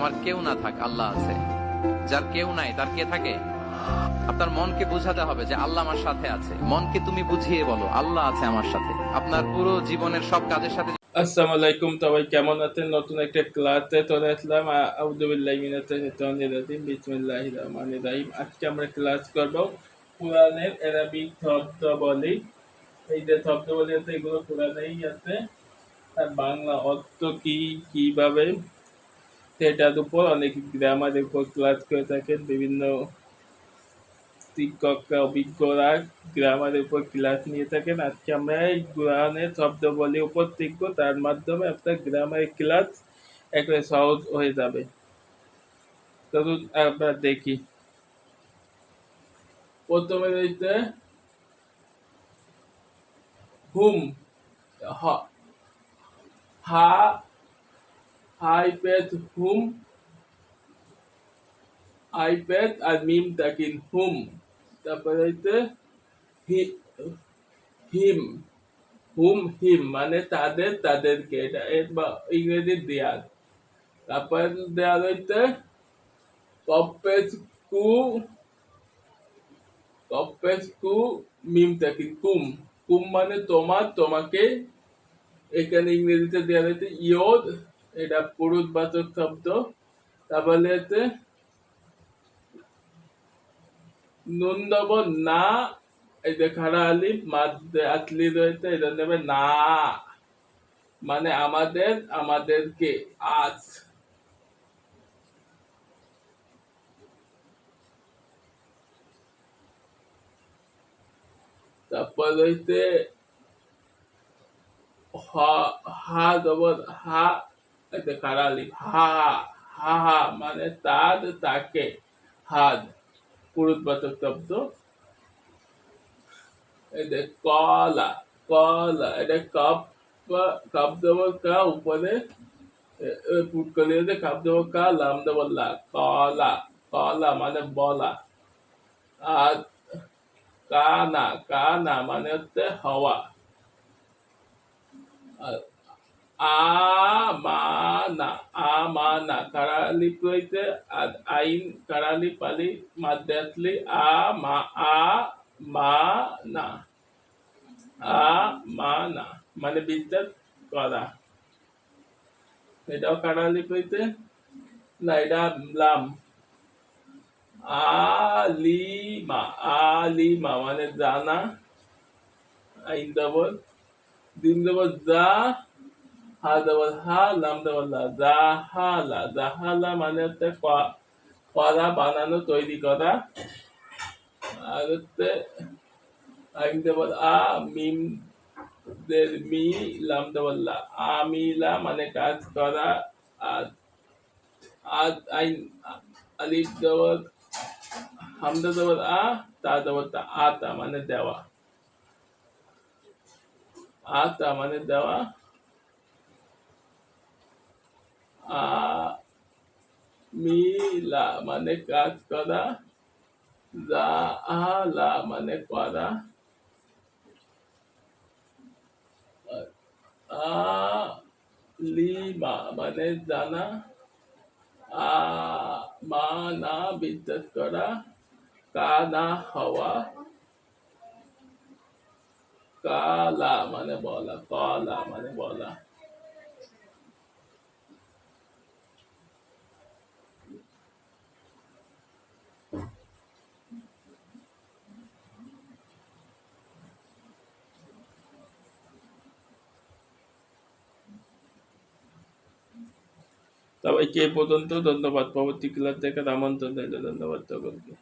আমার কেউ না থাক, আল্লাহ আছে। যার কেউ নাই তার কে থাকে? আপনার মনকে বোঝাতে হবে যে আল্লাহ আমার সাথে আছে। মনকে তুমি বুঝিয়ে বলো আল্লাহ আছে আমার সাথে। আপনার পুরো জীবনের সব কাজের সাথে। আসসালামু আলাইকুম, সবাই কেমন আছেন? নতুন একটা ক্লাসে চলে আসলাম। আউযু বিল্লাহি মিনাশ শাইতানির রাজিম। বিসমিল্লাহির রহমানির রহিম। আজকে আমরা ক্লাস করব কোরআনের আরবিক শব্দাবলী। এই যে শব্দাবলী আছে এগুলো কোরআনেই আছে, আর বাংলা অর্থ কি কিভাবে সেটার উপর অনেক গ্রামারের উপর ক্লাস করে থাকেন বিভিন্ন শিক্ষকরা, অভিজ্ঞরা গ্রামারের উপর ক্লাস নিয়ে থাকেন। আজকে আমরা এই কোরআনের শব্দাবলীর উপর শিখবো, তার মাধ্যমে আপনার গ্রামারের ক্লাস একেবারে সহজ হয়ে যাবে। চলুন আমরা দেখি। প্রথমে রয়েছে হুম, হা হাইপেড হুম, আইপ্যাড আর মিম তাকিন হুম। তারপরে হইতে হিম, হুম হিম মানে তাদের তাদেরকে, এটা এর বা ইংরেজি দেয়াল। তারপর দেয়াল হইতে কপেস কু, কপেস কু মিম তাকিন কুম, কুম মানে তোমার তোমাকে। এখানে ইংরেজিতে দেওয়া হয়েছে ইয়োর, এটা পুরুষবাচক শব্দ। তারপরে হচ্ছে নুন দেব না, এই যে খাড়া আলিফ মাঝে আতলি রয়েছে, এটা নেবে না মানে আমাদের আমাদেরকে আজ। তারপর হইতে হা জবর হা, এই যে খাড়া আলিফ হা, হা হা মানে তার তাকে, হাদ পুরুষবাচক শব্দ। এই যে কলা, কলা এটা কাপ, কাপ দেবো কা উপরে পুট করে দিতে, কাপ দেবো কা লাম দেবো লা, কলা, কলা মানে বলা। আর কানা, কানা মানে হচ্ছে হওয়া। আর আমানা, আমানা কারালি কইতে, আর আইন কারালি পালি মাদ্দে আসলি আ মা না, আমানা মানে বিশ্বাস করা। এটাও কারালি কইতে না, এটা লাম। আলিমা, আলিমা মানে জানা, আইন দেবল দিন দেবল যা, হা দেবল হা লাম দেবল লা, জাহালা, জাহালা মানে হচ্ছে করা, বানানো, তৈরি করা। আর হচ্ছে আইন দেবল আ মিম দের মি লাম দেবল লা, আমিলা মানে কাজ করা। আর আজ আইন আলিফ দেবল হামদা দেবল আ, তা দেবল তা, আতা মানে দেওয়া, আতা মানে দেওয়া। আ মিলা মানে কাজ করা, জাহালা মানে করা। আলিমা মানে জানা, আমানা বিশ্বাস করা, কানা হওয়া, কালা মানে বলা, কলা মানে বলা। সবাইকে এ পর্যন্ত ধন্যবাদ। পরবর্তী ক্লাস দেখার আমন্ত্রণ রইল। ধন্যবাদ সকলকে।